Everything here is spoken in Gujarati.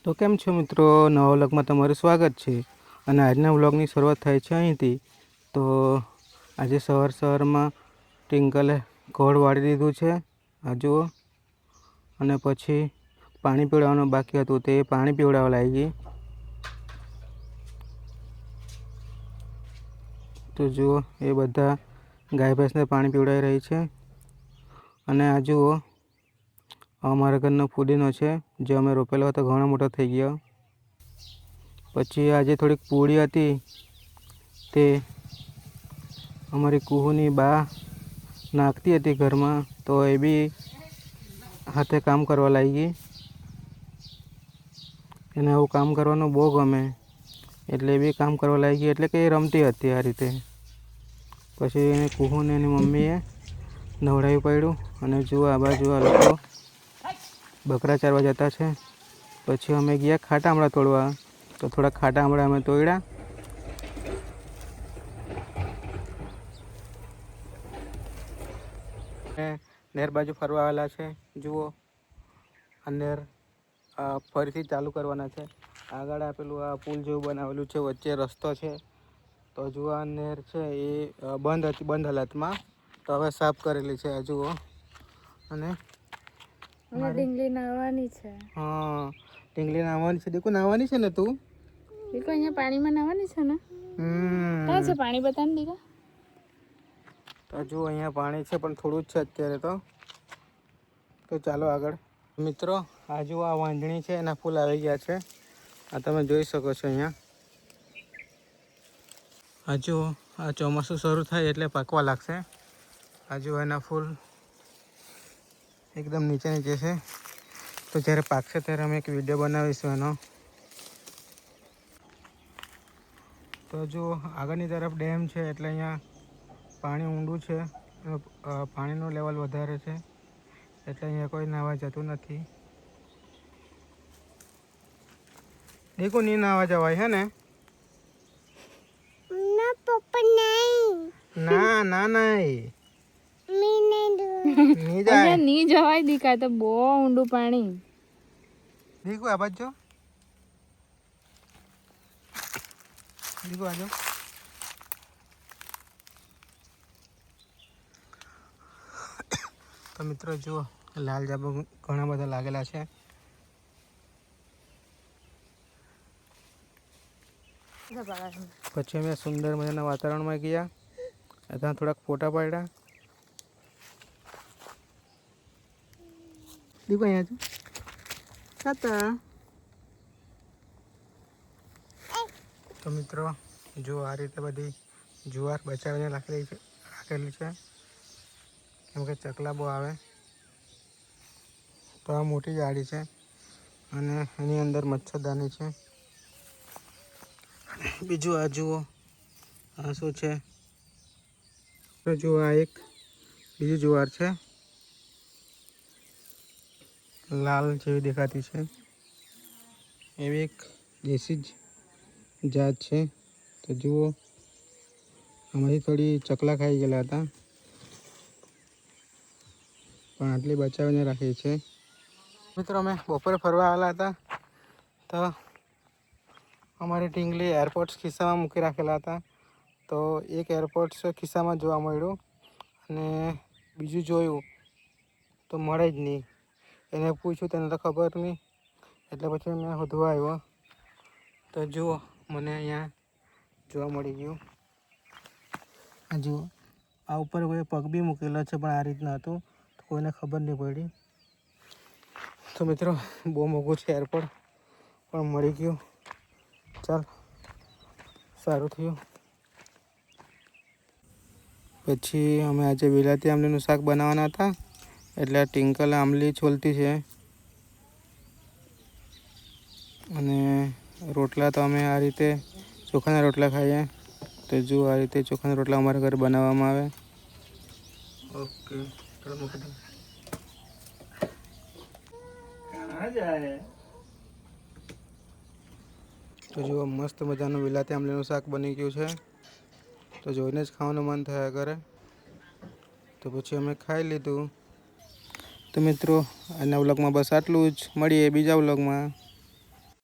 તો કેમ છો મિત્રો, નવા વ્લોગમાં તમારું સ્વાગત છે. અને આજના વ્લોગની શરૂઆત થાય છે અહીંથી. તો આજે સવારમાં ટિંકલે ઘોળ વાળી દીધું છે આ જુઓ. અને પછી પાણી પીવડાવવાનું બાકી હતું તે પાણી પીવડાવવા લાગી. તો જુઓ એ બધા ગાય ભેંસને પાણી પીવડાવી રહી છે. અને આ જુઓ અમારા ઘરનો ફુદીનો છે જે અમે રોપેલો હતો, ઘણો મોટો થઈ ગયો. પછી આજે થોડીક પૂળી હતી તે અમારી કુહુની બા નાખતી હતી ઘરમાં, તો એ બી હાથે કામ કરવા લાગી. એને આવું કામ કરવાનું બહુ ગમે એટલે એ બી કામ કરવા લાગી, એટલે કે એ રમતી હતી આ રીતે. પછી એને કુહુને એની મમ્મીએ નવડાવી પડ્યું. અને જુઓ આ બાજુ આ લોકો બકરા ચારવા જતા છે. પછી અમે ગયા ખાટા આમળા તોડવા, તો થોડા ખાટા આમળા અમે તોડ્યા. નેર બાજુ ફરવા આવેલા છે. જુઓ આ નેર ફરીથી ચાલુ કરવાના છે. આગળ આપેલું આ પુલ જેવું બનાવેલું છે, વચ્ચે રસ્તો છે. તો જુઓ આ નેર છે એ બંધ હાલતમાં, તો હવે સાફ કરેલી છે જુઓ. અને ઢીંગલી નાહવાની છે. હા, ઢીંગલી નાહવાની છે. દેખો નાહવાની છે ને તું? દેખો અહીંયા પાણીમાં નાહવાની છે ને. ક્યાં છે પાણી, બતાવ ને દીકા. તો જુઓ અહીંયા પાણી છે પણ થોડું જ છે અત્યારે તો ચાલો આગળ. મિત્રો આ જુઓ આ વાંજણી છે, એના ફૂલ આવી ગયા છે. આ તમે જોઈ શકો છો અહીંયા. આ જુઓ આ ચોમાસું શરૂ થાય એટલે પાકવા લાગશે. આ જુઓ એના ફૂલ એકદમ નીચે છે. તો જ્યારે પાકશે ત્યારે અમે એક વિડીયો બનાવીશું એનો. તો જુઓ આગળની તરફ ડેમ છે એટલે અહીંયા પાણી ઊંડું છે, પાણીનું લેવલ વધારે છે એટલે અહીંયા કોઈ નાહવા જતું નથી. દેખો નહીં નાહવા જવાય હે ને? ના પપ્પા નહીં. ના ના નહીં નહીં જવાય દીકા, તો બહુ ઊંડું પાણી. દેખો આ બાજુ, દેખો આજો. તો મિત્રો જુઓ લાલ જાંબુ ઘણા બધા લાગેલા છે. પછી અમે સુંદર મજાના વાતાવરણમાં ગયા, ત્યાં થોડાક ફોટા પાડ્યા. દીપા અહીંયા તો મિત્રો જો આ રીતે બધી જુવાર બચાવીને રાખેલી છે, કેમ કે ચકલા બહુ આવે. તો આ મોટી જાળી છે અને એની અંદર મચ્છરદાની છે. બીજું આ જુઓ આ શું છે, તો જુઓ આ એક બીજી જુવાર છે, લાલ જેવી દેખાતી છે. એવી એક દેશી જાત છે. તો જુઓ આમાંથી થોડી ચકલા ખાઈ ગયેલા હતા પણ આટલી બચાવીને રાખી છે. મિત્રો અમે બપોરે ફરવા આવેલા હતા, તો અમારી ઢીંગલી એરપોર્ટ્સ ખિસ્સામાં મૂકી રાખેલા હતા. તો એક એરપોર્ટ્સ ખિસ્સામાં જોવા મળ્યું અને બીજું જોયું તો મળે જ નહીં. એને પૂછ્યું તેને તો ખબર નહીં, એટલે પછી મેં શોધવા આવ્યો. તો જુઓ મને અહીંયા જોવા મળી ગયું. આ જુઓ આ ઉપર કોઈ પગ બી મૂકેલો છે પણ આ રીતના હતું, તો કોઈને ખબર નહીં પડી. તો મિત્રો બહુ મોંઘું છે એરપોર્ટ, પણ મળી ગયું. ચાલ સારું થયું. પછી અમે આજે વિલાતી આંબલીનું શાક બનાવવાના હતા, એટલે આ ટિંકલ આંબલી છોલતી છે. અને રોટલા તો અમે આ રીતે ચોખાના રોટલા ખાઈએ. તો જુઓ આ રીતે ચોખાના રોટલા અમારા ઘરે બનાવવામાં આવે. ઓકે તો જુઓ મસ્ત મજાનું વિલાતી આંબલીનું શાક બની ગયું છે. તો જોઈને જ ખાવાનું મન થયા કરે. તો પછી અમે ખાઈ લીધું. તો મિત્રો આજના વ્લોગમાં બસ આટલું જ. મળીએ બીજા વ્લોગમાં.